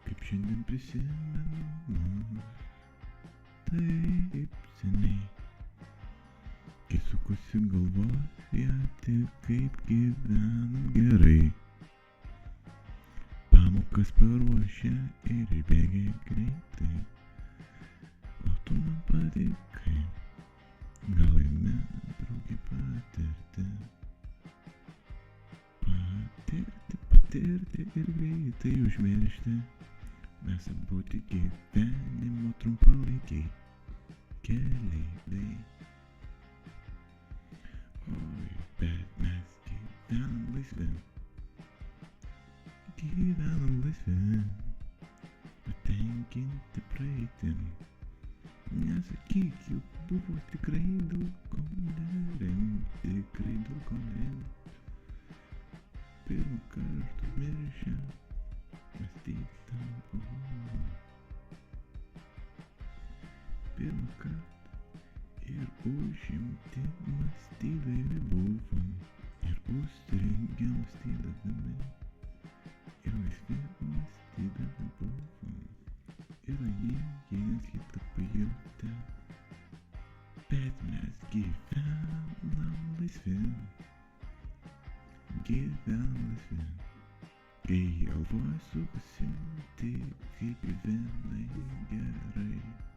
Kaip šiandien prisimenu, taip seniai, kai sukosi galvoje tik kaip gyvenam gerai. Pamokas paruošę ir išbėgę greitai, o tu man patikai, gal eime drauge patirti ir greitai užmiršti. Mes abu tik gyvenimo trumpalaikiai keleiviai. Oi, bet mes gyvenam laisvi, patenkinti praeitim. Nesakyk, juk buvo tikrai daug ko nerimti. Pirmą kartą miršę mąstytam buvau. Pirmą kartą ir užimti mąstydami buvom, ir užstrigę mąstydami, ir laisvi mąstydami buvom, ir jie vienas kitą pajutę, bet mes gyvenam laisvi. Kai galvoje sukasi, tai kaip gyvenai gerai.